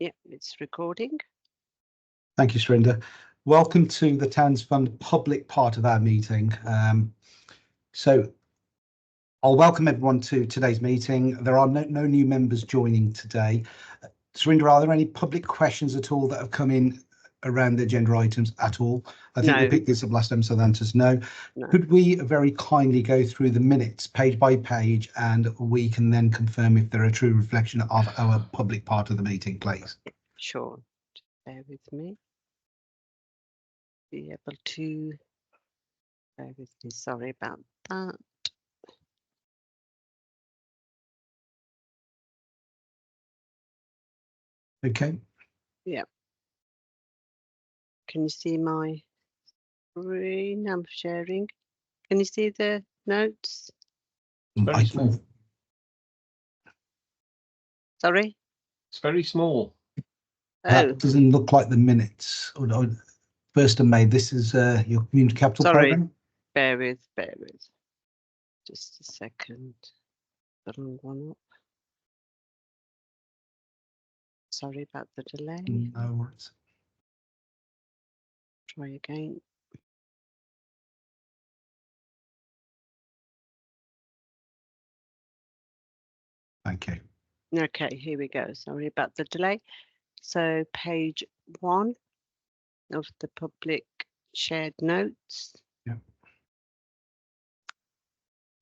Yeah, it's recording. Thank you, Surinder. Welcome to the Towns Fund public part of our meeting. So I'll welcome everyone to today's meeting. There are no new members joining today. Surinder, are there any public questions at all that have come in around the agenda items at all? I think we picked this up last time, so the answer is no. Could we very kindly go through the minutes page by page, and we can then confirm if they're a true reflection of our public part of the meeting, please? Sure. Bear with me. Be able to bear with me. Sorry about that. Okay. Yeah. Can you see my screen? I'm sharing. Can you see the notes? It's very small. Sorry? It's very small. That doesn't look like the minutes. Or 1st of May. This is your community capital program. Bear with. Just a second. The wrong one up. Sorry about the delay. No worries. Try again. Thank you. Okay, here we go. Sorry about the delay. So page 1 of the public shared notes. Yeah.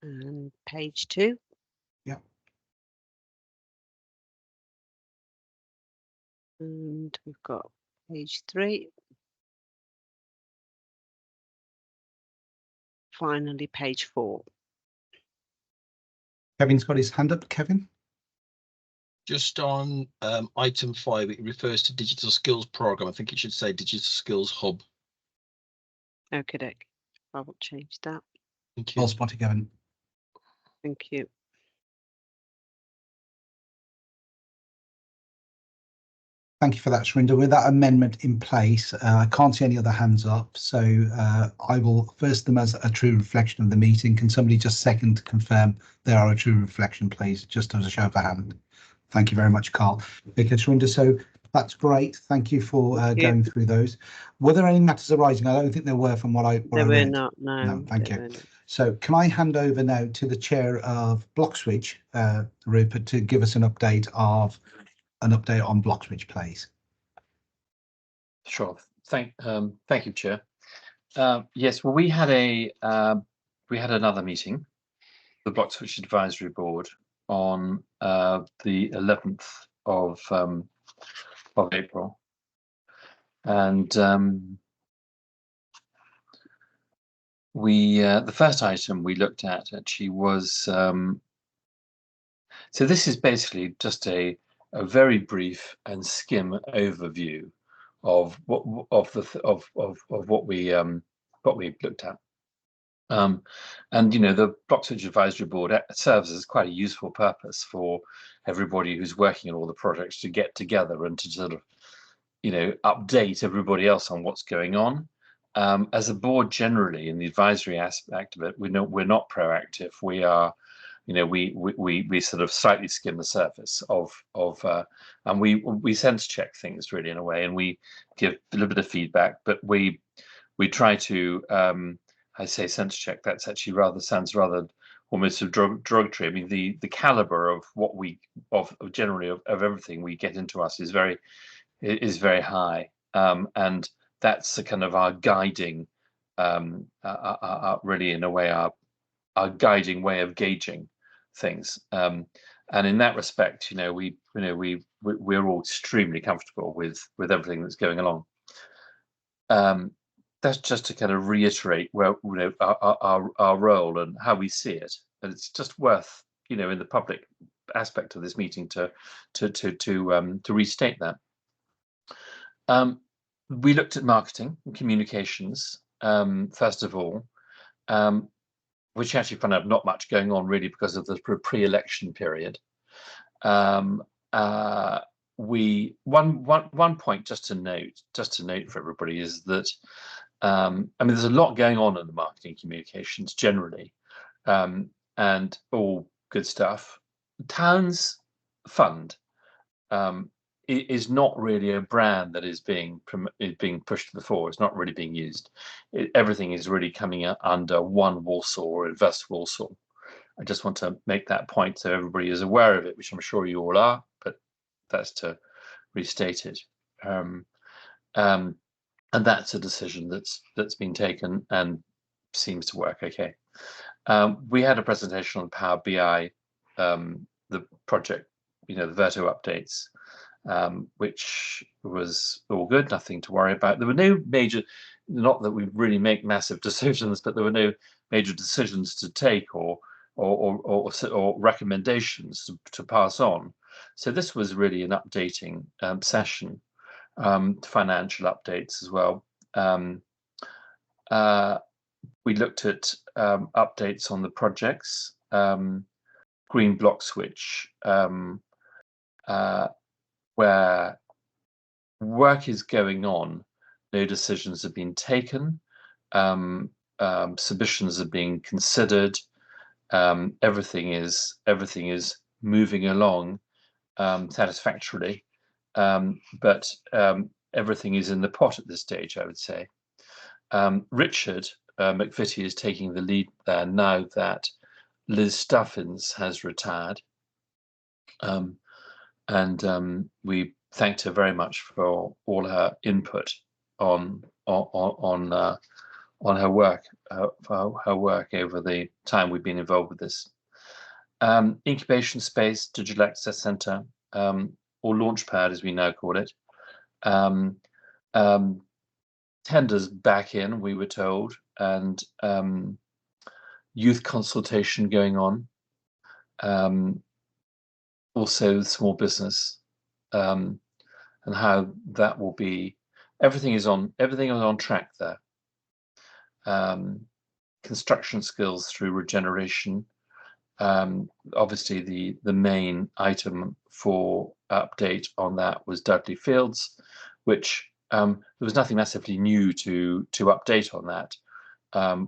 And page 2. Yeah. And we've got page 3. Finally, page 4. Kevin's got his hand up. Kevin? Just on item 5, it refers to digital skills program. I think it should say digital skills hub. Okay, I will change that. Thank you. Well spotted, Kevin. Thank you. Thank you for that, Surinder. With that amendment in place, I can't see any other hands up, so I will first them as a true reflection of the meeting. Can somebody just second to confirm they are a true reflection, please, just as a show of a hand? Thank you very much, Carl. Okay, Surinder, so that's great. Thank you for going through those. Were there any matters arising? I don't think there were from what I There were read. not, no. No, thank you. So can I hand over now to the chair of Bloxwich, Rupert, to give us an update on Bloxwich, please? Sure. Thank you, Chair. Yes, well, we had another meeting, the Bloxwich Advisory Board, on the 11th of April, and the first item we looked at actually was so this is basically just a very brief and skim overview of what we looked at. And the Bloxwich Advisory Board serves as quite a useful purpose for everybody who's working on all the projects to get together and to sort of update everybody else on what's going on. As a board generally, in the advisory aspect of it, we're not proactive. We are, we sort of slightly skim the surface of and we sense check things really in a way, and we give a little bit of feedback, but we try to I say sense check. That's actually sounds rather almost derogatory. I mean, the caliber of what generally of everything we get into us is very high, and that's the kind of our guiding, really in a way our guiding way of gauging things. And in that respect, we're all extremely comfortable with everything that's going along. That's just to kind of reiterate where our role and how we see it, and it's just worth in the public aspect of this meeting to restate that. We looked at marketing and communications first of all, which actually found out not much going on really because of the pre-election period. One point just to note for everybody is that I mean, there's a lot going on in the marketing communications generally, and all good stuff. Towns Fund is not really a brand that is being pushed to the fore. It's not really being used. Everything is really coming under one Walsall or Invest Walsall. I just want to make that point so everybody is aware of it, which I'm sure you all are, but that's to restate it. And that's a decision that's been taken and seems to work okay. We had a presentation on Power BI, the project, the Verto updates, which was all good, nothing to worry about. There were no major, not that we really make massive decisions, but there were no major decisions to take or recommendations to pass on. So this was really an updating session. Financial updates as well. We looked at updates on the projects, Green Bloxwich, where work is going on, no decisions have been taken, submissions are being considered, everything is moving along satisfactorily. But everything is in the pot at this stage, I would say. Richard McVitie is taking the lead there now that Liz Stuffins has retired, and we thanked her very much for all her input on her work, over the time we've been involved with this. Incubation space, digital access centre, or Launchpad as we now call it. Tenders back in, we were told, and youth consultation going on. Also small business, and how that will be. Everything is on track there. Construction skills through regeneration. Obviously the main item for update on that was Dudley Fields, which there was nothing massively new to update on that.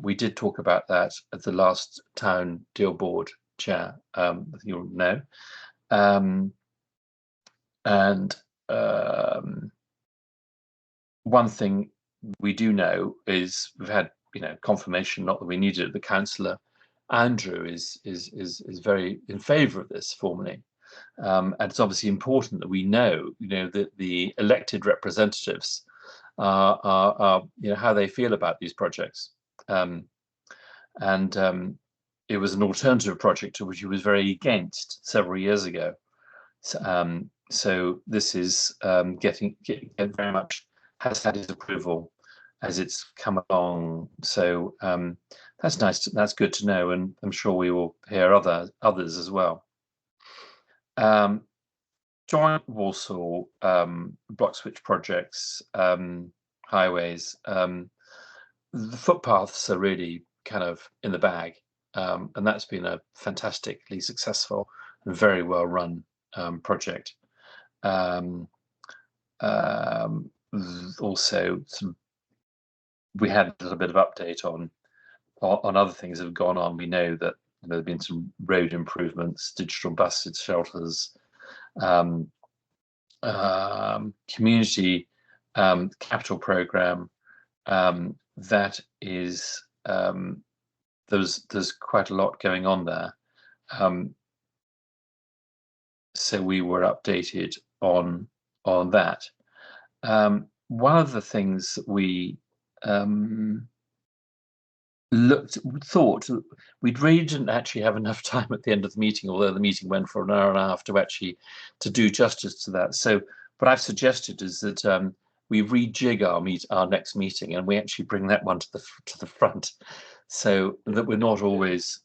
We did talk about that at the last town deal board chair, you'll know. One thing we do know is we've had confirmation, not that we needed it, the councillor Andrew is very in favour of this formally, and it's obviously important that we know that the elected representatives are how they feel about these projects, and it was an alternative project to which he was very against several years ago. So this is getting very much has had his approval as it's come along. So that's nice. That's good to know, and I'm sure we will hear others as well. Joint Walsall Bloxwich projects, highways. The footpaths are really kind of in the bag, and that's been a fantastically successful and very well run project. Also, we had a little bit of update on other things that have gone on. We know that there have been some road improvements, digital bus shelters, community capital program. That is there's quite a lot going on there. So we were updated on that. One of the things that we thought we really didn't actually have enough time at the end of the meeting, although the meeting went for an hour and a half to do justice to that. So what I've suggested is that we rejig our next meeting, and we actually bring that one to the front, so that we're not always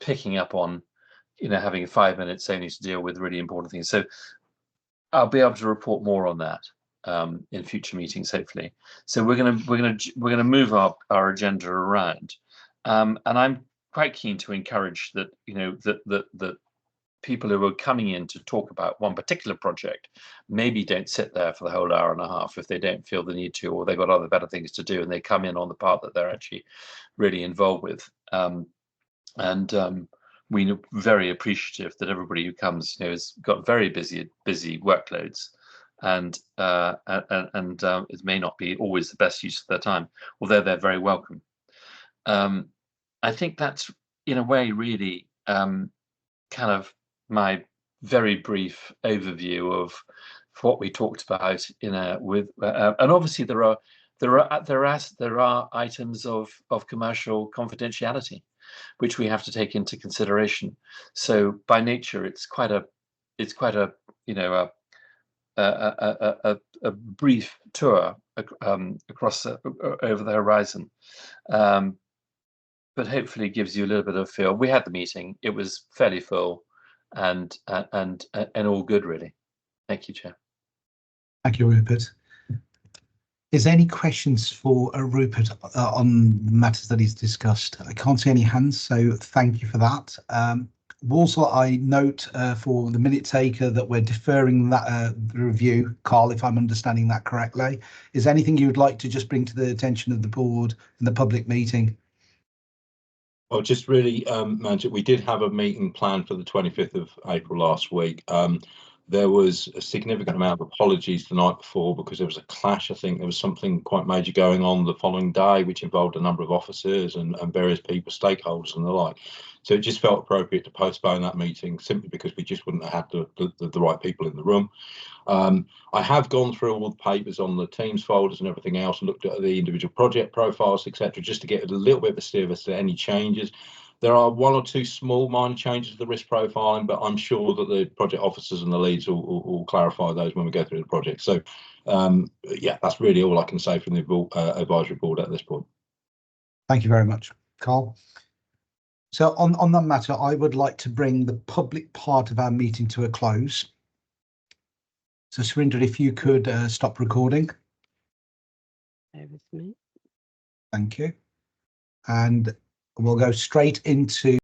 picking up on having 5 minutes only to deal with really important things. So I'll be able to report more on that in future meetings, hopefully. So we're gonna move our agenda around, and I'm quite keen to encourage that that people who are coming in to talk about one particular project maybe don't sit there for the whole hour and a half if they don't feel the need to, or they've got other better things to do, and they come in on the part that they're actually really involved with. we're very appreciative that everybody who comes, has got very busy workloads, and it may not be always the best use of their time, although they're very welcome. I think that's in a way really kind of my very brief overview of what we talked about and obviously there are items of commercial confidentiality which we have to take into consideration. So by nature, it's quite a brief tour across over the horizon, but hopefully gives you a little bit of feel. We had the meeting; it was fairly full, and all good, really. Thank you, Chair. Thank you, Rupert. Is there any questions for Rupert on the matters that he's discussed? I can't see any hands, so thank you for that. Walsall, I note for the minute taker that we're deferring that the review. Carl, if I'm understanding that correctly, is there anything you would like to just bring to the attention of the board in the public meeting? Well, just really, Manjit, we did have a meeting planned for the 25th of April last week. There was a significant amount of apologies the night before because there was a clash. I think there was something quite major going on the following day, which involved a number of officers and various people, stakeholders and the like. So it just felt appropriate to postpone that meeting simply because we just wouldn't have had the right people in the room. I have gone through all the papers on the Teams folders and everything else and looked at the individual project profiles, etc., just to get a little bit of a steer as to any changes. There are one or two small minor changes to the risk profiling, but I'm sure that the project officers and the leads will clarify those when we go through the project. So, yeah, that's really all I can say from the advisory board at this point. Thank you very much, Carl. So on that matter, I would like to bring the public part of our meeting to a close. So, Surinder, if you could stop recording. Bear with me. Thank you. And we'll go straight into